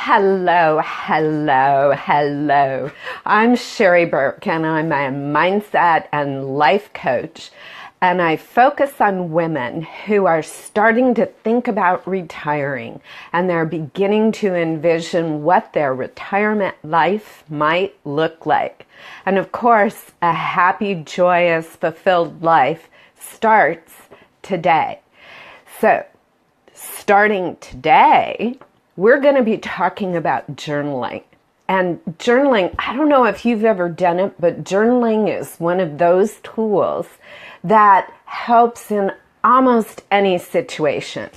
Hello, hello, hello. I'm Sheri Burke and I'm a mindset and life coach, and I focus on women who are starting to think about retiring and they're beginning to envision what their retirement life might look like. And of course, a happy, joyous, fulfilled life starts today. So, starting today, we're going to be talking about journaling. And journaling, I don't know if you've ever done it, but journaling is one of those tools that helps in almost any situation.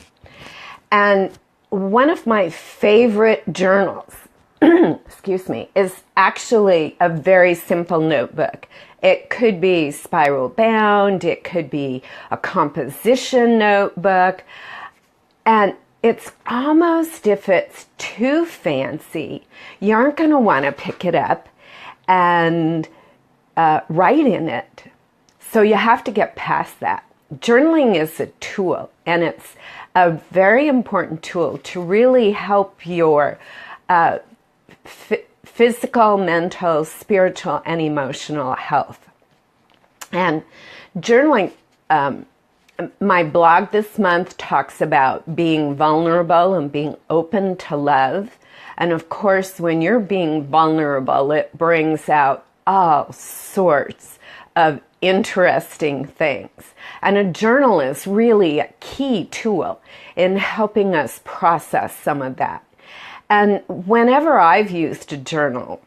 And one of my favorite journals, excuse me, is actually a very simple notebook. It could be spiral bound, it could be a composition notebook, and it's almost, if it's too fancy, you aren't going to want to pick it up and write in it. So you have to get past that. Journaling is a tool, and it's a very important tool to really help your physical, mental, spiritual, and emotional health. And journaling, my blog this month talks about being vulnerable and being open to love. And of course, when you're being vulnerable, it brings out all sorts of interesting things. And a journal is really a key tool in helping us process some of that. And whenever I've used a journal,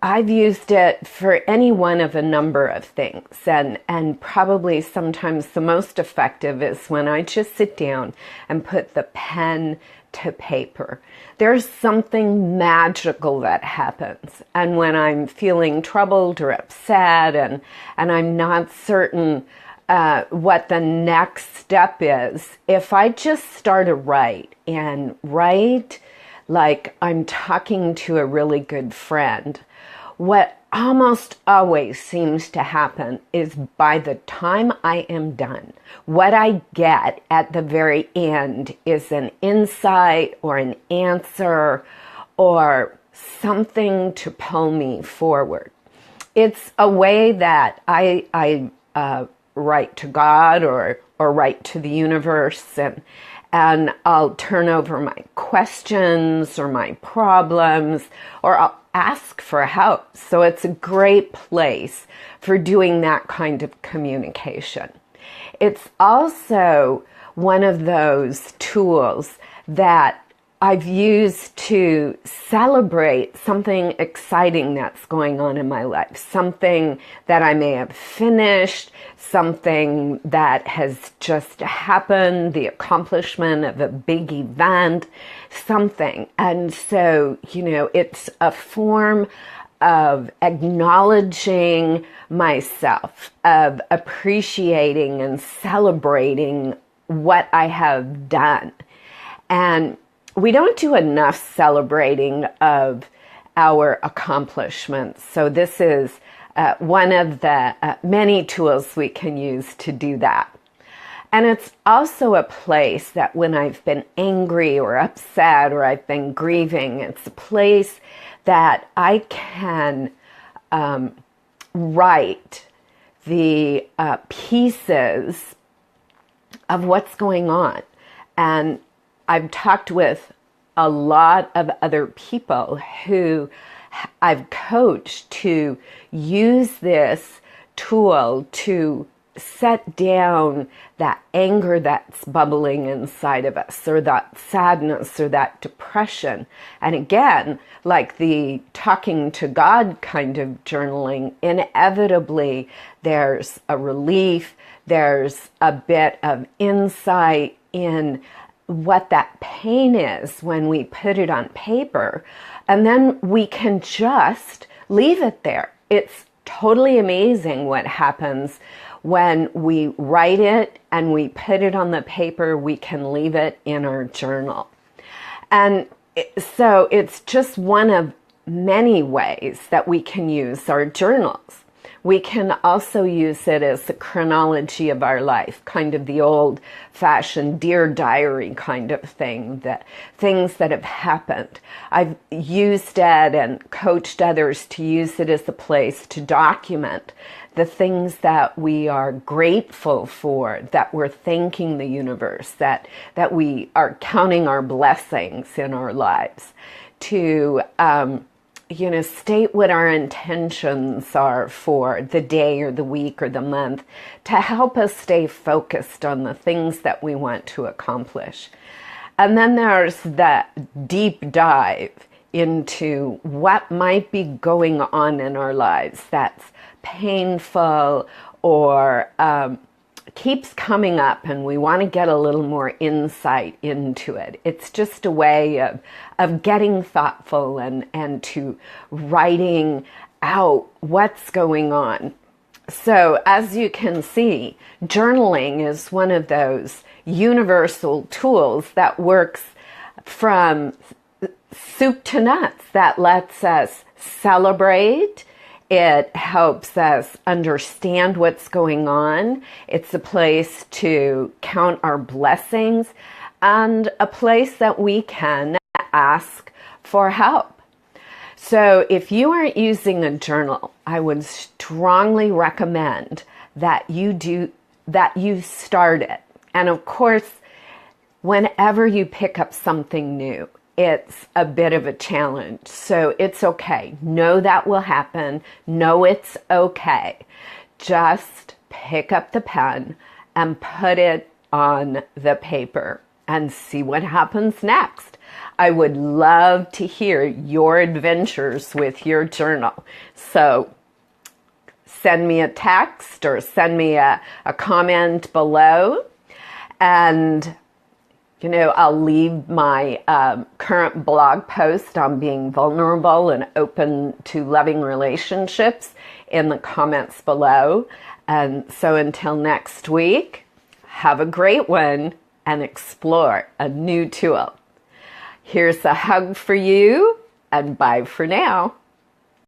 I've used it for any one of a number of things, and probably sometimes the most effective is when I just sit down and put the pen to paper. There's something magical that happens, and when I'm feeling troubled or upset and I'm not certain what the next step is, if I just start to write like I'm talking to a really good friend, what almost always seems to happen is by the time I am done, what I get at the very end is an insight or an answer or something to pull me forward. It's a way that I write to God or write to the universe, and I'll turn over my questions or my problems, or I'll ask for help. So it's a great place for doing that kind of communication. It's also one of those tools that I've used to celebrate something exciting that's going on in my life, something that I may have finished, something that has just happened, the accomplishment of a big event, something. And so, it's a form of acknowledging myself, of appreciating and celebrating what I have done. And we don't do enough celebrating of our accomplishments. So this is one of the many tools we can use to do that. And it's also a place that when I've been angry or upset or I've been grieving, it's a place that I can write the pieces of what's going on. And I've talked with a lot of other people who I've coached to use this tool to set down that anger that's bubbling inside of us, or that sadness or that depression. And again, like the talking to God kind of journaling, inevitably there's a relief, there's a bit of insight in what that pain is when we put it on paper, and then we can just leave it there. It's totally amazing what happens when we write it and we put it on the paper. We can leave it in our journal. And so it's just one of many ways that we can use our journals. We can also use it as the chronology of our life, kind of the old-fashioned Dear Diary kind of thing, that things that have happened. I've used it and coached others to use it as a place to document the things that we are grateful for, that we're thanking the universe, that we are counting our blessings in our lives, to state what our intentions are for the day or the week or the month, to help us stay focused on the things that we want to accomplish. And then there's that deep dive into what might be going on in our lives that's painful or keeps coming up, and we want to get a little more insight into it. It's just a way of getting thoughtful and to writing out what's going on. So as you can see, journaling is one of those universal tools that works from soup to nuts, that lets us celebrate. It helps us understand what's going on. It's a place to count our blessings and a place that we can ask for help. So if you aren't using a journal, I would strongly recommend that you start it. And of course, whenever you pick up something new, it's a bit of a challenge. So it's okay. Know that will happen. Know it's okay. Just pick up the pen and put it on the paper and see what happens next. I would love to hear your adventures with your journal. So send me a text or send me a comment below, and I'll leave my current blog post on being vulnerable and open to loving relationships in the comments below. And so until next week, have a great one and explore a new tool. Here's a hug for you, and bye for now.